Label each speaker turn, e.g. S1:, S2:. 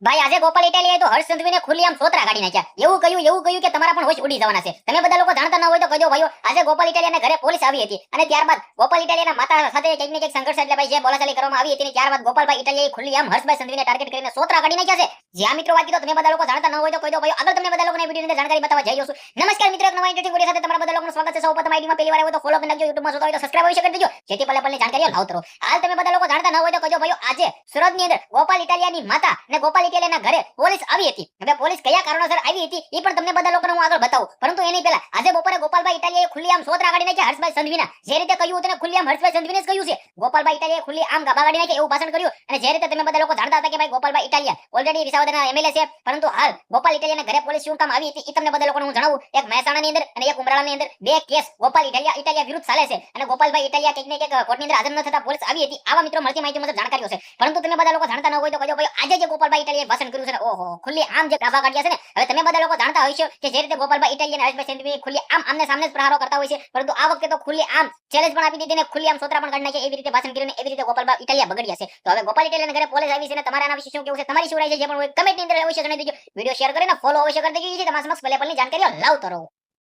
S1: ભાઈ આજે ગોપાલ ઇટાલિયાએ તો હર્ષ સંઘવીને ખુલ્લી આમ સોતરા કાઢી નાખ્યા. એવું કહ્યું કે તમારા પણ હોશ ઉડી જવાના છે. તમે બધા લોકો જાણતા ન હોય તો કહેજો ભાઈઓ, આજે ગોપાલ ઇટાલિયાના ઘરે પોલીસ આવી હતી અને ત્યારબાદ ગોપાલ ઇટાલિયાના માતા સાથે કંઈક ને કંઈક સંઘર્ષ એટલે ભાઈ જે બોલાચાલી કરવામાં આવી હતી ત્યારબાદ ગોપાલભાઈ ઇટાલિયાએ ખુલ્લી આમ હર્ષભાઈ સંઘવીને ટાર્ગેટ કરીને સોતરા કાઢી નાખ્યા છે. જ્યાં મિત્રો વાત કીધો તમે બધા લોકો જાણતા ન હોય તો કહેજો ભાઈઓ, આગળ તમને બધા લોકોને વિડીયોની અંદર જાણકારી બતાવવા જઈ રહ્યો છું. નમસ્કાર મિત્રો, એક નવા ઇન્ટરેસ્ટિંગ વિડીયો સાથે તમારા બધા લોકોનું સ્વાગત છે. સૌપ્રથમ આઈડીમાં પહેલી વાર આવ્યો તો ફોલો કરી નાખજો, યુટ્યુબમાં જોતા હોય તો સબસ્ક્રાઇબ અવશ્ય કરી દેજો જેથી પલે જાણકારીઓ લાવતો રહો. હાલ તમે બધા લોકો જાણતા ન હોય તો કહેજો ભાઈઓ, આજે સુરતની અંદર ગોપાલ ઇટાલિયાની માતા અને ગોપાલ ઇટાલિયાના ઘરે પોલીસ આવી હતી. હવે પોલીસ કયા કારણોસર આવી હતી એ પણ તમને બધા લોકોને હું આગળ બતાવું, પરંતુ એની પહેલા આજે બપોરે ગોપાલભાઈ ઇટાલિયાએ ખુલ્લી આમ સોતરા કાઢી નાખ્યા હર્ષભાઈ સંઘવીના. જે રીતે કહ્યું તેને ખુલ્લી આમ હર્ષભાઈ સંઘવીને જ કહ્યું છે. ગોપાલભાઈ ઇટાલિયાએ ખુલ્લી આમ ગાભા કાઢી નાખ્યા એવું ભાષણ કર્યું. અને જે રીતે તમે બધા લોકો જાણતા હતા કે ભાઈ ગોપાલભાઈ ઇટાલિયા ઓલરેડી વિસાવદરના એમએલએ છે, પરંતુ હાલ ગોપાલ ઇટાલિયાના ઘરે પોલીસ શું કામ આવી હતી એ તમને બધા લોકોને હું જણાવું. એક મહેસાણાની અંદર અને એક ઉમરાળાની અંદર બે કેસ ગોપાલ ઇટાલિયા વિરુદ્ધ ચાલે છે અને ગોપાલભાઈ ઇટાલિયા કંઈક ને કંઈક કોર્ટની અંદર હાજર ન થતા પોલીસ આવી હતી. આવા મિત્રો મળતી માહિતી મુજબ જાણકારીઓ છે, પરંતુ તમે બધા લોકો જાણતા ન હોય તો કહેજો ભાઈ, આજે જે ગોપાલભાઈ ઇટાલિયાએ ભાષણ કર્યું છે ને, ઓહો, ખુલ્લી આમ જે ગાભા કાઢ્યા છે ને. હવે તમે બધા લોકો જાણતા હશો કે જે રીતે ગોપાલભાઈ ઇટાલિયા અને હર્ષભાઈ સંઘવી ખુલ્લી આમ આમને સામને જ પ્રહારો કરતા હોય છે, પરંતુ આ વખતે તો ખુલ્લી આમ ચેલેન્જ પણ આપી દીધી ને ખુલ્લી આમ સોતરા પણ કાઢી નાખ્યા. એવી રીતે ભાષણ કર્યું ને એવી રીતે ગોપાલભાઈ ઇટાલિયા બગડ્યા છે. તો હવે ગોપાલ ઇટાલિયાના ઘરે પોલીસ આવી છે ને તમારા આના વિશે શું કેવું છે, તમારી શું રાય છે, જે પણ હોય કમેન્ટની અંદર અવશ્ય જણાવી દેજો. વિડીયો શેર કરીને ફોલો અવશ્ય કરી દેજો જેથી તમારા સમક્ષ પલે જાણકારીઓ લાવતો રહું.